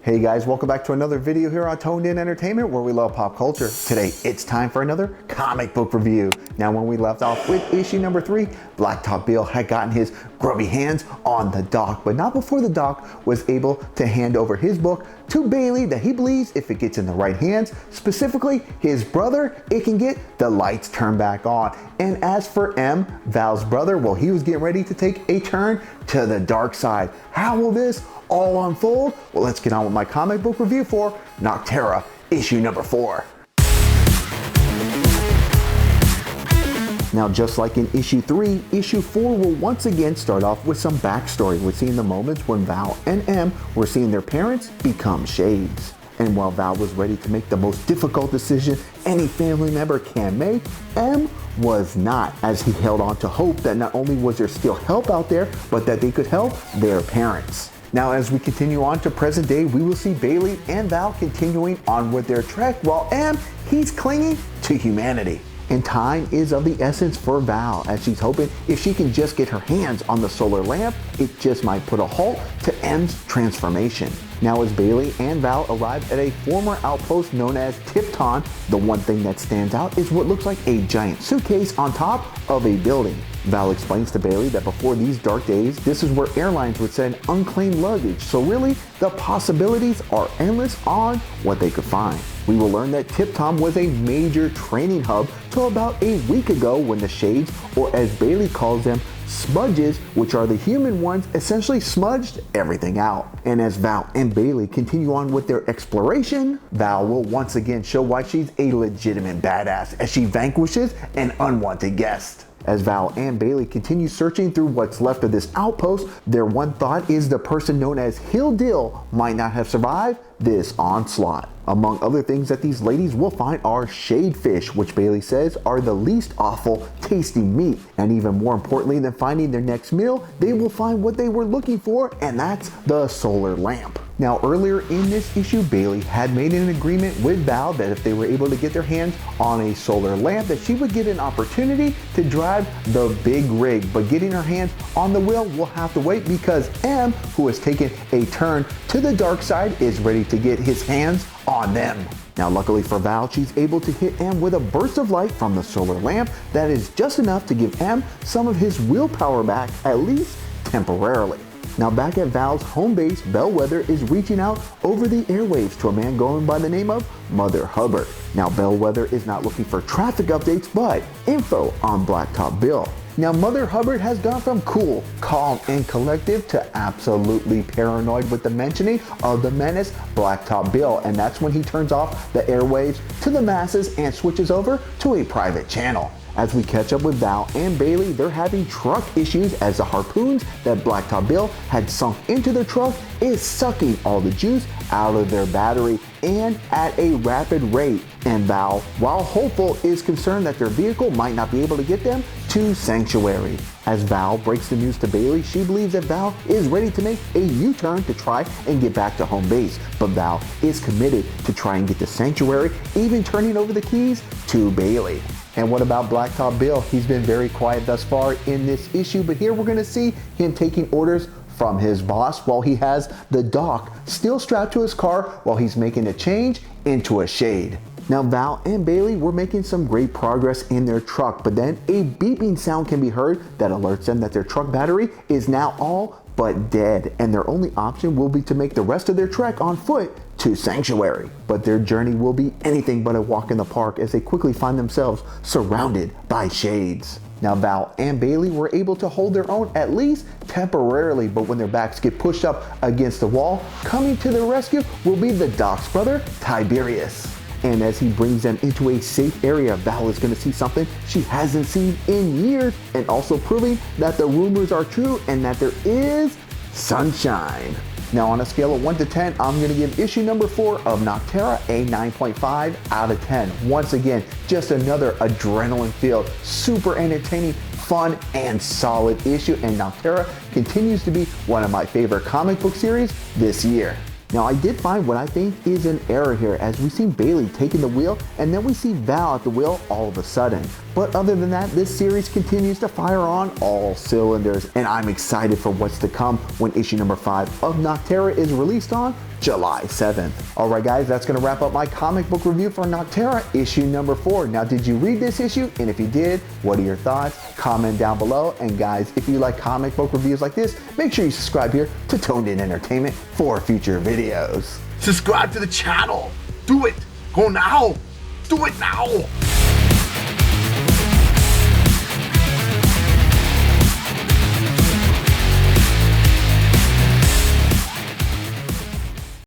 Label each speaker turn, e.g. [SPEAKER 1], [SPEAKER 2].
[SPEAKER 1] Hey guys, welcome back to another video here on Toned In Entertainment, where we love pop culture. Today, it's time for another comic book review. Now, when we left off with issue number 3, Blacktop Bill had gotten his grubby hands on the doc, but not before the doc was able to hand over his book to Bailey that he believes if it gets in the right hands, specifically his brother, it can get the lights turned back on. And as for Em, Val's brother, well, he was getting ready to take a turn to the dark side. How will this all unfold? Well, let's get on with my comic book review for Nocterra Issue number 4. Now, just like in issue 3, issue 4 will once again start off with some backstory. We're seeing the moments when Val and Em were seeing their parents become shades. And while Val was ready to make the most difficult decision any family member can make, Em was not, as he held on to hope that not only was there still help out there, but that they could help their parents. Now, as we continue on to present day, we will see Bailey and Val continuing on with their trek, while Em, he's clinging to humanity. And time is of the essence for Val, as she's hoping if she can just get her hands on the solar lamp, it just might put a halt to Em's transformation. Now, as Bailey and Val arrive at a former outpost known as Tipton, the one thing that stands out is what looks like a giant suitcase on top of a building. Val explains to Bailey that before these dark days, this is where airlines would send unclaimed luggage, so really the possibilities are endless on what they could find. We will learn that Tipton was a major training hub till about a week ago when the Shades, or as Bailey calls them, smudges, which are the human ones, essentially smudged everything out. And as Val and Bailey continue on with their exploration, Val will once again show why she's a legitimate badass as she vanquishes an unwanted guest. As Val and Bailey continue searching through what's left of this outpost, their one thought is the person known as Hill Dill might not have survived this onslaught. Among other things that these ladies will find are shade fish, which Bailey says are the least awful tasting meat. And even more importantly than finding their next meal, they will find what they were looking for, and that's the solar lamp. Now, earlier in this issue, Bailey had made an agreement with Val that if they were able to get their hands on a solar lamp, that she would get an opportunity to drive the big rig. But getting her hands on the wheel will have to wait because Em, who has taken a turn to the dark side, is ready to get his hands on them. Now, luckily for Val, she's able to hit Em with a burst of light from the solar lamp that is just enough to give Em some of his willpower back, at least temporarily. Now, back at Val's home base, Bellwether is reaching out over the airwaves to a man going by the name of Mother Hubbard. Now, Bellwether is not looking for traffic updates, but info on Blacktop Bill. Now, Mother Hubbard has gone from cool, calm, and collective to absolutely paranoid with the mentioning of the menace Blacktop Bill, and that's when he turns off the airwaves to the masses and switches over to a private channel. As we catch up with Val and Bailey, they're having truck issues as the harpoons that Blacktop Bill had sunk into their truck is sucking all the juice out of their battery and at a rapid rate. And Val, while hopeful, is concerned that their vehicle might not be able to get them to Sanctuary. As Val breaks the news to Bailey, she believes that Val is ready to make a U-turn to try and get back to home base. But Val is committed to try and get to Sanctuary, even turning over the keys to Bailey. And what about Blacktop Bill? He's been very quiet thus far in this issue, but here we're going to see him taking orders from his boss while he has the doc still strapped to his car while he's making a change into a shade. Now, Val and Bailey were making some great progress in their truck, but then a beeping sound can be heard that alerts them that their truck battery is now all but dead, and their only option will be to make the rest of their trek on foot to Sanctuary. But their journey will be anything but a walk in the park as they quickly find themselves surrounded by shades. Now, Val and Bailey were able to hold their own, at least temporarily, but when their backs get pushed up against the wall, coming to their rescue will be the doc's brother, Tiberius. And as he brings them into a safe area, Val is going to see something she hasn't seen in years, and also proving that the rumors are true and that there is sunshine. Now, on a scale of 1 to 10, I'm going to give issue number 4 of Nocterra a 9.5 out of 10. Once again, just another adrenaline-filled, super entertaining, fun, and solid issue, and Nocterra continues to be one of my favorite comic book series this year. Now, I did find what I think is an error here, as we see Bailey taking the wheel and then we see Val at the wheel all of a sudden. But other than that, this series continues to fire on all cylinders, and I'm excited for what's to come when issue number 5 of Nocterra is released on July 7th. Alright guys, that's going to wrap up my comic book review for Nocterra issue number 4. Now did you read this issue? And if you did, what are your thoughts? Comment down below. And guys, if you like comic book reviews like this, make sure you subscribe here to Toned In Entertainment for future videos.
[SPEAKER 2] Subscribe to the channel. Do it. Go now. Do it now.